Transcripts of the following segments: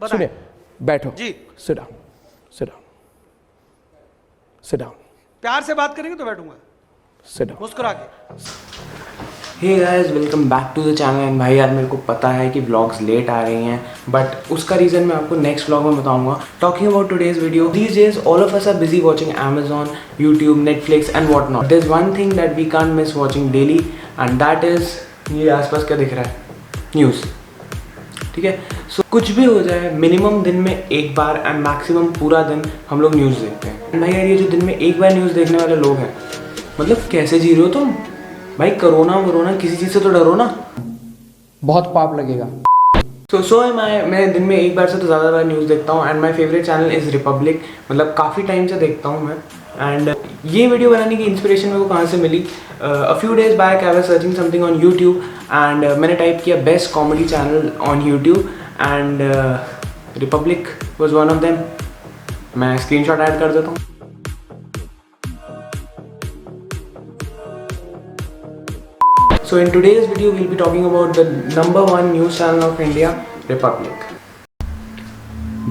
सुनिए, बैठो जी। Sit down, sit down, sit down, प्यार से बात करेंगे तो बैठूंगा, सिट डाउन। मुस्कुरा के। Hey guys, welcome back to the channel. And भाई यार, मेरे को पता है कि व्लॉग्स लेट आ रही हैं, बट उसका रीज़न मैं आपको नेक्स्ट व्लॉग में बताऊंगा। Talking about today's video, these days all of us are busy watching Amazon, YouTube, Netflix and what not. There is one thing that we can't miss watching daily and that is, ये आसपास क्या दिख रहा है, news. ठीक है, सो कुछ भी हो जाए, मिनिमम दिन में एक बार एंड मैक्सिमम पूरा दिन हम लोग न्यूज़ देखते हैं। भाई यार, ये जो दिन में एक बार न्यूज़ देखने वाले लोग हैं, मतलब कैसे जी रहे हो तुम? भाई कोरोना किसी चीज़ से तो डरो ना, बहुत पाप लगेगा। सो मैं दिन में एक बार से तो ज़्यादा बार न्यूज़ देखता हूँ and my favourite channel is Republic. मतलब काफ़ी टाइम से देखता हूँ मैं। एंड ये वीडियो बनाने की इंस्पिरेशन मेरे को कहाँ से मिली? A few days back I was searching something on YouTube and मैंने टाइप किया best comedy channel on YouTube and republic was one of them. मैं स्क्रीनशॉट ऐड कर देता हूँ। So in today's video we'll be talking about the number one news channel of India, Republic.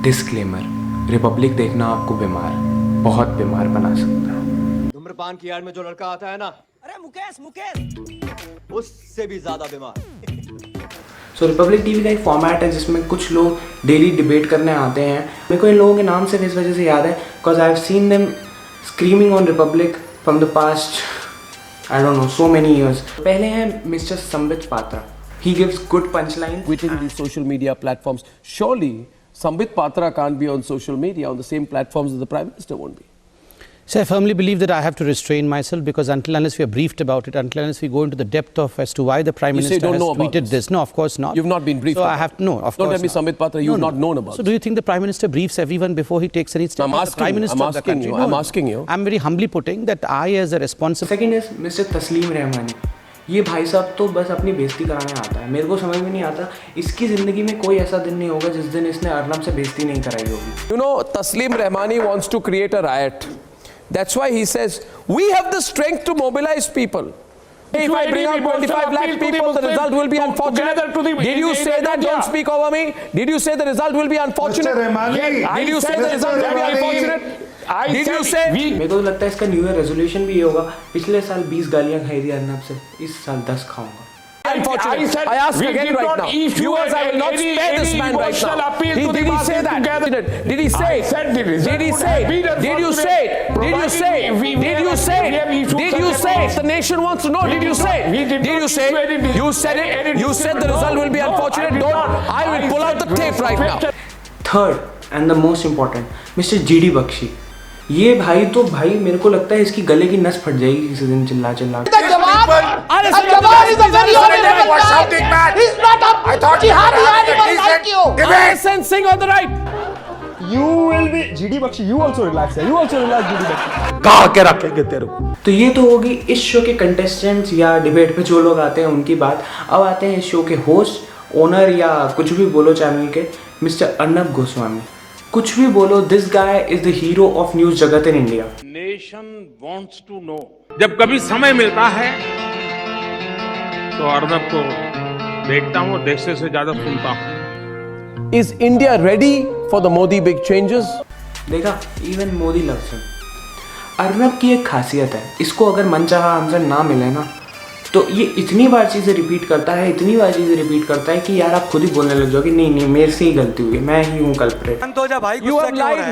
Disclaimer: Republic देखना आपको बहुत बीमार बना सकता है। धूम्रपान की आड़ में जो लड़का आता है ना, अरे मुकेश उससे भी ज्यादा बीमार। So Republic TV का एक फॉर्मेट है जिसमें कुछ लोग डेली डिबेट करने आते हैं। मेरे को इन लोगों के नाम सिर्फ इस वजह से याद है because I have seen them screaming on Republic from the past I don't know, so many years. पहले हैं Mr. Sambit Patra. He gives good punchlines. Tweeting these social media platforms. Surely, Sambit Patra can't be on social media on the same platforms that the Prime Minister won't be. So I firmly believe that I have to restrain myself because until unless we are briefed about it, until unless we go into the depth of as to why the Prime Minister has tweeted this. No, of course not. You've not been briefed. So I have to, no, of course not. Don't tell me Sambit Patra, you've not known about So do you think the Prime Minister briefs everyone before he takes any step? I'm asking you, I'm asking you. I'm very humbly putting that I as a responsible... Second is Mr. Tasleem Rahmani. ये भाई साहब तो बस अपनी बेइज्जती कराने आता है। मेरे को समझ में नहीं आता, इसकी ज़िंदगी में कोई ऐसा दिन नहीं होगा जिस दिन इसने अर्नब से बेइज्जती नहीं कराई होगी। You know, Tasleem Rahmani wants to create a riot. That's why he says, we have the strength to mobilize people. If I bring out 25 lakh people, the result will be unfortunate. Did you say that? Don't speak over me. Did you say the result will be unfortunate? Did you say the result will be unfortunate? Did you say? मेरे को लगता है इसका new year resolution भी ये होगा, पिछले साल 20 गालियाँ खाई थी अर्नब से, इस साल 10 खाऊंगा। Unfortunate. I ask again right now. Viewers, I will not spare this man right now. Did he say that? Did he say? Did he say? Did you say? Did you say? Did you say? Did you say? The nation wants to know. Did you say? Did you say? You said it. You said the result will be unfortunate. Don't. I will pull out the tape right now. Third and the most important, Mr. GD Bakshi. ये भाई तो भाई मेरे को लगता है इसकी गले की नस फट जाएगी किसी दिन चिल्ला चिल्ला के। तो ये तो होगी इस शो के कंटेस्टेंट्स या डिबेट पे जो लोग आते हैं उनकी बात। अब आते हैं इस शो के होस्ट, ओनर या कुछ भी बोलो चैनल के, मिस्टर अर्नब गोस्वामी। कुछ भी बोलो, this guy is the hero of news जगत in India. Nation wants to know. जब कभी समय मिलता है तो अर्नब को देखता हूँ, देखने से ज्यादा सुनता हूँ। Is India ready for the Modi big changes? देखा, even Modi loves him. Arnab की एक खासियत है, इसको अगर मनचाहा आंसर ना मिले ना तो ये इतनी बार चीज़ें रिपीट करता है, इतनी बार चीज़ें रिपीट करता है कि यार आप खुद ही बोलने लग जाओ कि नहीं मेरे से ही गलती हुई है, मैं ही हूँ कल्प्रेट। तो जा भाई, You have lied.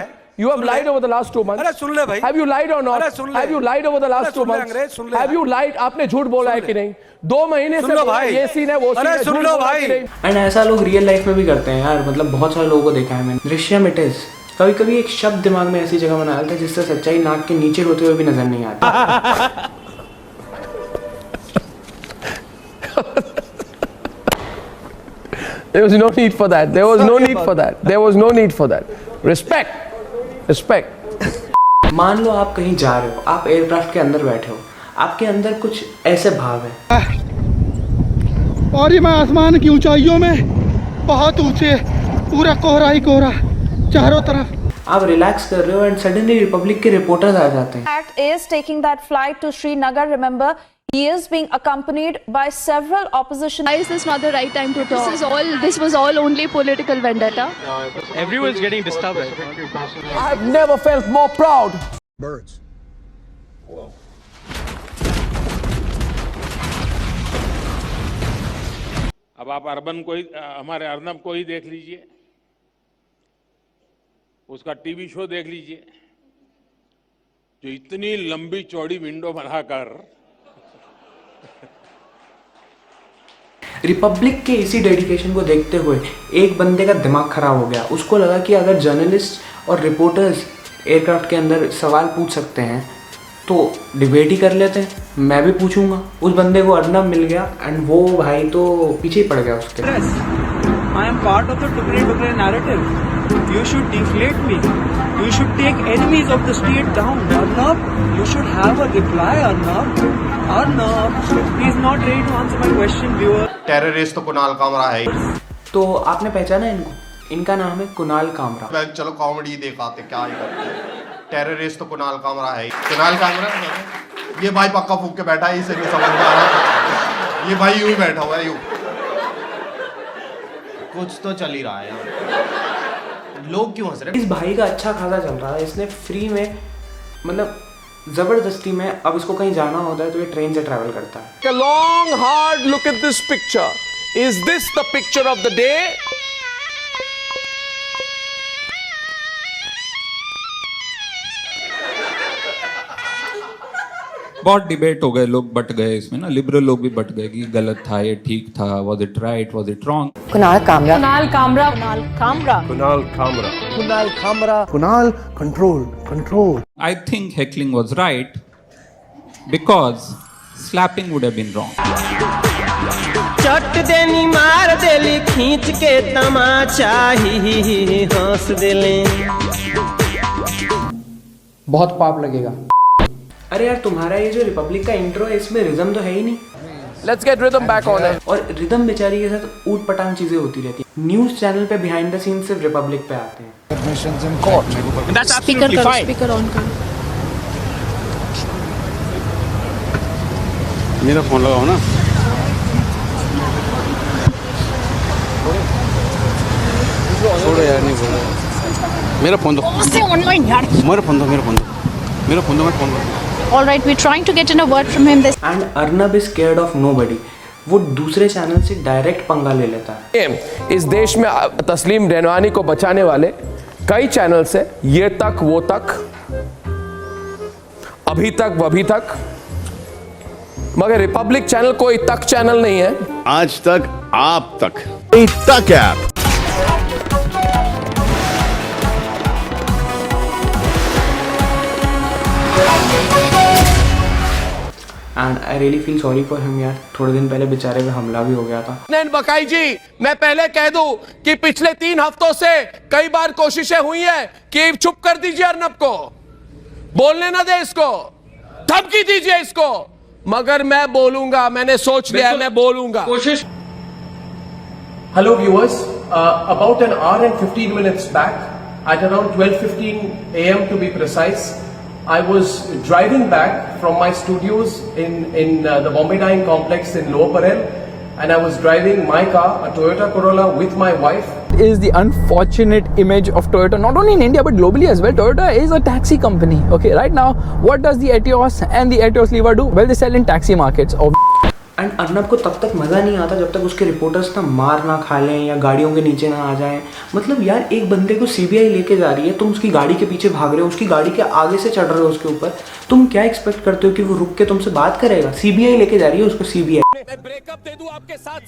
You have lied over the last 2 months. अरे सुन ले भाई। Have you lied or not? अरे सुन ले। Have you lied over the last 2 months? अंग्रेज सुन ले। Have you lied? आपने झूठ बोला है कि नहीं? 2 महीने से भाई, ये सीन है, वो सीन है, सुन लो भाई। एंड ऐसा लोग रियल लाइफ में भी करते हैं यार, मतलब बहुत सारे लोगों को देखा है मैंने। Drishyam it is. कभी कभी एक शब्द दिमाग में ऐसी जगह बना लेता है जिससे सच्चाई नाक के नीचे होते हुए भी नजर नहीं आती। There was no need for that. There was no need for that. There was no need for that. Respect. Respect. मान लो आप कहीं जा रहे हो, आप एयरक्राफ्ट के अंदर बैठे हो, आपके अंदर कुछ ऐसे भाव है और ये मैं आसमान की ऊंचाइयों में बहुत ऊंचे, पूरा कोहरा ही कोहरा चारों तरफ। आप रिलैक्स कर रहे हो एंड सडनली रिपब्लिक के रिपोर्टर्स आ जाते हैं। Is taking that flight to Srinagar. Remember, He is being accompanied by several opposition. Why is this not the right time to talk? This was all only political vendetta. Everyone's getting disturbed. I have never felt more proud. Birds. अब आप हमारे अर्नब को ही देख लीजिए, उसका TV show देख लीजिए, जो इतनी लंबी चौड़ी विंडो बनाकर रिपब्लिक के इसी डेडिकेशन को देखते हुए एक बंदे का दिमाग खराब हो गया। उसको लगा कि अगर जर्नलिस्ट और रिपोर्टर्स एयरक्राफ्ट के अंदर सवाल पूछ सकते हैं तो डिबेट ही कर लेते हैं, मैं भी पूछूंगा। उस बंदे को अर्नब मिल गया एंड वो भाई तो पीछे ही पड़ गया उसके। I am part of the Tukre narrative. You should deflate me. You should take enemies of the state down. Arnab, you should have a reply, Arnab. Arnab, he is not ready to answer my question, viewer. Terrorist तो कुणाल कामरा है ही। तो आपने पहचाना इनको? इनका नाम है कुणाल कामरा। चलो कॉमेडी दिखाते क्या ही करते हैं। टेररिस्ट तो कुणाल कामरा है ही। कुणाल कामरा ये भाई पक्का फूक के बैठा है, इसे नहीं समझ में आ रहा। ये भाई यूं ही बैठा हुआ है, यूं कुछ तो चल ही रहा है यार। लोग क्यों हंस रहे? इस भाई का अच्छा खासा चल रहा है, इसने फ्री में मतलब जबरदस्ती में, अब इसको कहीं जाना होता है तो ये ट्रेन से ट्रैवल करता है। A long hard look at this picture. Is this the picture of the day? बहुत डिबेट हो गए, लोग बट गए इसमें ना, लिबरल लोग भी बट गए कि गलत था, ये ठीक था, was it right, was it wrong. Kunal Kamra. Control. I think heckling was right because slapping would have been wrong. चट देनी मार देली खींच के तमाचा ही हंस देले। बहुत पाप लगेगा। अरे यार तुम्हारा ये जो रिपब्लिक का इंट्रो है इसमें रिदम तो है ही नहीं। Let's get rhythm back on it. और रिदम बेचारी के साथ ऊट पटांग चीजें होती रहती हैं। न्यूज चैनल पे बिहाइंड द सीन सिर्फ रिपब्लिक पे आते हैं। स्पीकर ऑन कर। मेरा फोन लगाओ ना। छोड़ो यार, नहीं बोलो। मेरा फोन दो। मेरा फोन दो। All right, we're trying to get in a word from him. And Arnab is scared of nobody. वो दूसरे चैनल से डायरेक्ट पंगा ले लेता है। इस देश में तस्लीम रेनवानी को बचाने वाले कई चैनल्स है, ये तक वो तक, अभी तक वभी तक, मगर रिपब्लिक चैनल कोई तक चैनल नहीं है। आज तक आप तक तक app. And I really feel sorry for him यार, थोड़े दिन पहले बेचारे पे हमला भी हो गया था। नैन बकाई जी, मैं पहले कह दूं कि पिछले 3 हफ्तों से कई बार कोशिशें हुई हैं कि चुप कर दीजिए अर्नब को, बोलने ना दे इसको, धमकी दीजिए इसको, मगर मैं बोलूंगा, मैंने सोच लिया है, मैं बोलूंगा। कोशिश। Hello viewers, about an hour and 15 minutes back, at around 12:15 a.m. to be precise, I was driving back from my studios in the Bombay Dyeing Complex in Lower Parel, and I was driving my car, a Toyota Corolla, with my wife. Is the unfortunate image of Toyota, not only in India but globally as well. Toyota is a taxi company. Okay, right now, what does the Etios and the Etios Lever do? Well, they sell in taxi markets. And Arnab को तब तक मज़ा नहीं आता जब तक उसके reporters ना मार ना खा लें या गाड़ियों के नीचे ना आ जाएं। मतलब यार एक बंदे को सीबीआई लेके जा रही है, तुम उसकी गाड़ी के पीछे भाग रहे हो, उसकी गाड़ी के आगे से चढ़ रहे हो उसके ऊपर, तुम क्या एक्सपेक्ट करते हो कि वो रुक के तुमसे बात करेगा? सीबीआई लेके जा रही है उसको, सीबीआई। मैं ब्रेकअप दे दूं आपके साथ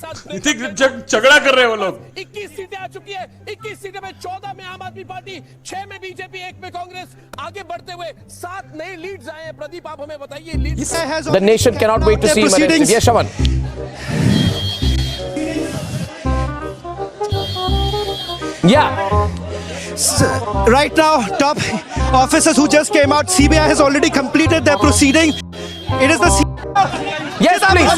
झगड़ा कर रहे हैं वो लोग। 21 सीटें आ चुकी है, 21 सीटें में 14 में आम आदमी पार्टी, 6 में बीजेपी, 1 में कांग्रेस, आगे बढ़ते हुए 7 नए लीड्स आए हैं। प्रदीप आप हमें बताइए lead. The nation cannot wait to see proceedings. Yes, Shaman. Yeah. Right now, top officers who just came out, CBI has already completed their proceeding. It is the Yes, please.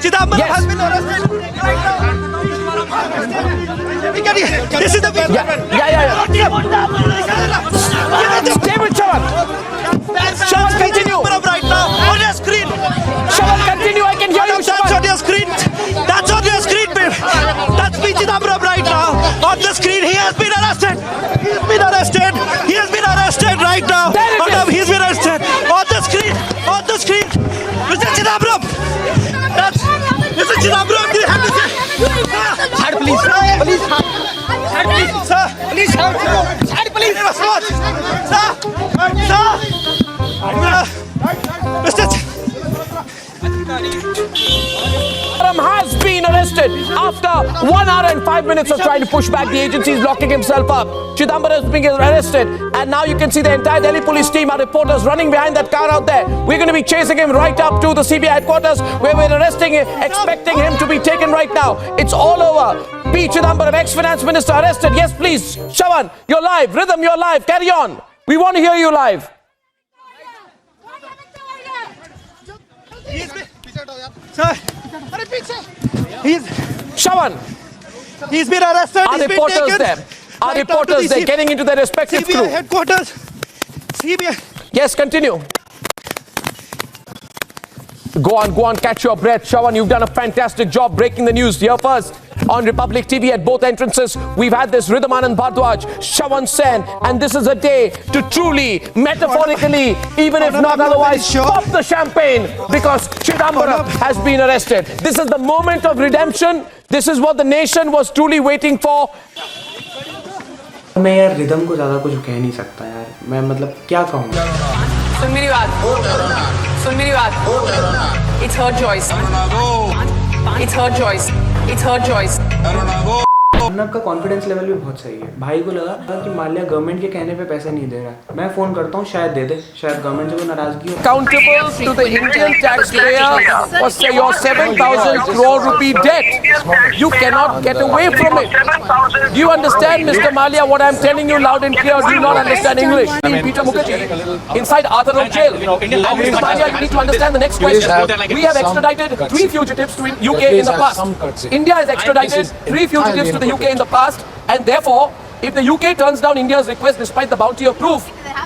Chidambaram has been arrested right now. This is the Yeah. Stay with Shaman. Shaman, continue. right now. the screen, he has been arrested. He has been arrested. He has been arrested right now. Arnab, he's been arrested. On the screen. On the screen. Mr. Chidambaram. Mr. Chidambaram, do you have to say? Sir, please. Please. Sir, please. Sir, please. Sir. Mr. Has been arrested after 1 hour and 5 minutes of trying to push back the agencies, locking himself up. Chidambaram is being arrested, and now you can see the entire Delhi police team, our reporters running behind that car out there. We're going to be chasing him right up to the CBI headquarters, where we're arresting him, expecting him to be taken right now. It's all over. P. Chidambaram, ex-finance minister, arrested. Yes, please. Shawan, you're live. Rhythm, you're live. Carry on. We want to hear you live. Sir, Shawan, he's been arrested. our reporters there. Our reporters there, getting into their respective CBI crew. headquarters. CBI. Yes, continue. Go on, catch your breath. Shawan, you've done a fantastic job breaking the news here first on Republic TV at both entrances. We've had this Rhythm Anand Bhardwaj, Shawan Sen, and this is a day to truly, metaphorically, even if not otherwise, pop the champagne because Chidambaram has been arrested. This is the moment of redemption. This is what the nation was truly waiting for. मैं यार rhythm को ज़्यादा कुछ कह नहीं सकता यार, मैं मतलब क्या कहूँ। सुन मेरी बात, सुन मेरी बात। It's her choice. It's her choice. It's her choice. Arnab का कॉन्फिडेंस लेवल भी बहुत सही है। भाई को लगा कि माल्या गवर्नमेंट के कहने पे पैसे नहीं दे रहा, मैं फोन करता हूँ शायद दे दे, शायद गवर्नमेंट से कोई नाराजगी हो। Accountable to the Indian taxpayer for say your 7,000 crore rupee debt. You cannot get away from it. Do you understand, Mr. Malia, what I'm telling you loud and clear? Do you not understand English? Peter Mukherjee inside Arthur Road jail. And Mr. Malia, you need to understand the next question. We have extradited 3 fugitives to UK in the past. India has extradited 3 fugitives to the UK in the past, and therefore, if the UK turns down India's request despite the bounty of proof,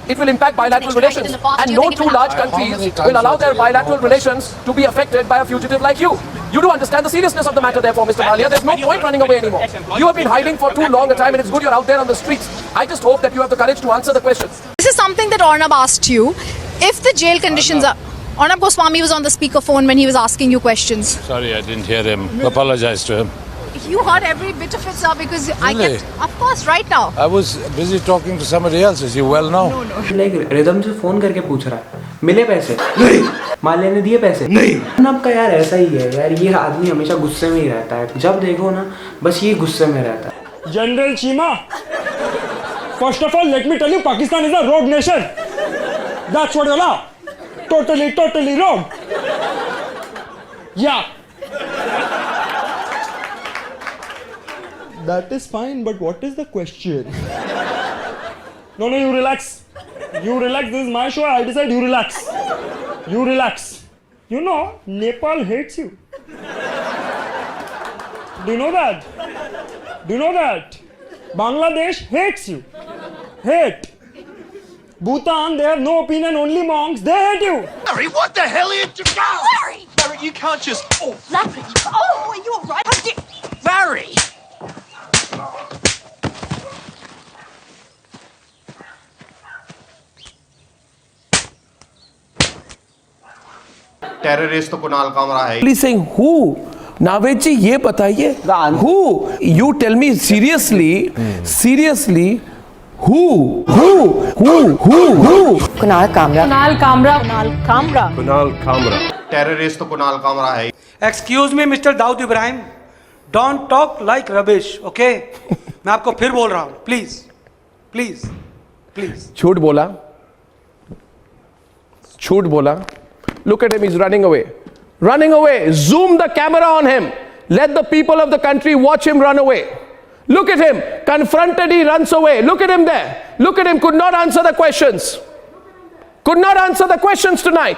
it will impact bilateral relations. And no two large countries will allow their bilateral relations to be affected by a fugitive like you. You do understand the seriousness of the matter, therefore, Mr. Malia. There's no point running away anymore. You have been hiding for too long a time, and it's good you're out there on the streets. I just hope that you have the courage to answer the question. This is something that Arnab asked you. If the jail conditions are... Arnab Goswami was on the speakerphone when he was asking you questions. Sorry, I didn't hear him. Apologize to him. You heard every bit of it, sir, because I kept... Of course, right now. I was busy talking to somebody else, as you well know. Like rhythm से phone करके पूछ रहा है, मिले पैसे? नहीं। माल्या ने दिए पैसे? नहीं। अर्नब का यार ऐसा ही है यार, ये आदमी हमेशा गुस्से में ही रहता है, जब देखो ना बस ये गुस्से में रहता है। General Chima, first of all, let me tell you, Pakistan is a rogue nation. That's what you allow. Totally rogue. Yeah. That is fine, but what is the question? No, you relax. You relax. This is my show. I decide. You relax. You relax. You know, Nepal hates you. Do you know that? Do you know that? Bangladesh hates you. Hate. Bhutan, they have no opinion, only monks. They hate you. Larry, what the hell are you doing? Larry! Larry, you can't just... Oh, Larry! Oh, are you alright? Larry! Terrorist तो कुणाल कामरा है। Please saying who? Naved ji, ye bataiye. Who? You tell me seriously. Seriously. Who? Kunal Kamra. Terrorist तो कुणाल कामरा है। Excuse me, Mr. Dawood Ibrahim. Don't talk like rubbish, okay? मैं आपको फिर बोल रहा हूँ. Please. झूठ बोला. Look at him, he's running away. Zoom the camera on him. Let the people of the country watch him run away. Look at him, confronted, he runs away. Look at him there. Look at him, could not answer the questions tonight.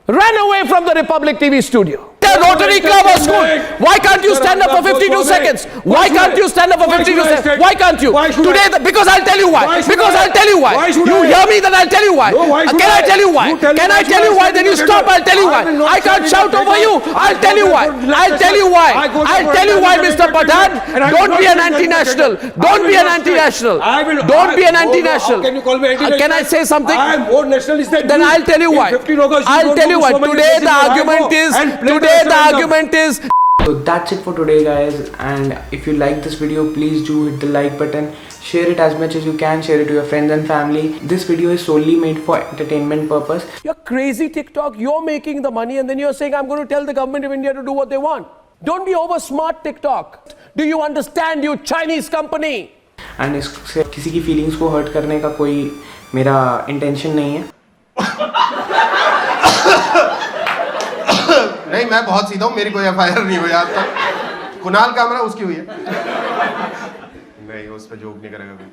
Ran away from the Republic TV studio. The Rotary Club or school. Why can't you stand up for 52 seconds? Why can't you stand up for 52 seconds? Why can't you? Today, because I'll tell you why. You hear me, then I'll tell you why. Can I tell you why? Can I tell you why? Then you stop. I'll tell you why. I can't shout over you. I'll tell you why. I'll tell you why. I'll tell you why, Mr. Pathan. Don't be an anti-national. Don't be an anti-national. Don't be an anti-national. Can you call me anti-national? Can I say something? I am more nationalist than Then you. I'll tell you why. I'll tell you why. Today the argument is. Today the argument is. So that's it for today, guys, and if you like this video, please do hit the like button, share it as much as you can, share it to your friends and family. This video is solely made for entertainment purpose. You're crazy, TikTok. You're making the money and then you're saying I'm going to tell the government of India to do what they want. Don't be over smart, TikTok. Do you understand, you Chinese company? And इससे किसी की feelings को hurt करने का कोई मेरा intention नहीं है. नहीं, मैं बहुत सीधा हूँ, मेरी कोई FIR नहीं हुई आज तक. कुणाल कामरा उसकी हुई है. नहीं, उस पे जोक नहीं करेगा कोई.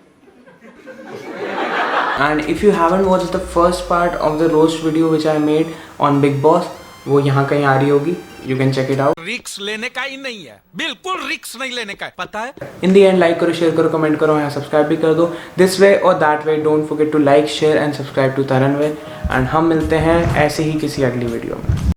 And if you haven't watched the first part of the roast video which I made on Big Boss, वो यहाँ कहीं आ रही होगी. You can check it out. रिक्स लेने का ही नहीं है, बिल्कुल रिक्स नहीं लेने का है, पता है? In the end, like करो, share करो, comment करो, यहाँ subscribe भी कर दो. This way or that way, don't forget to like, share and subscribe to Taranveer. And हम मिलते हैं ऐसे ही किसी अगली वीडियो में.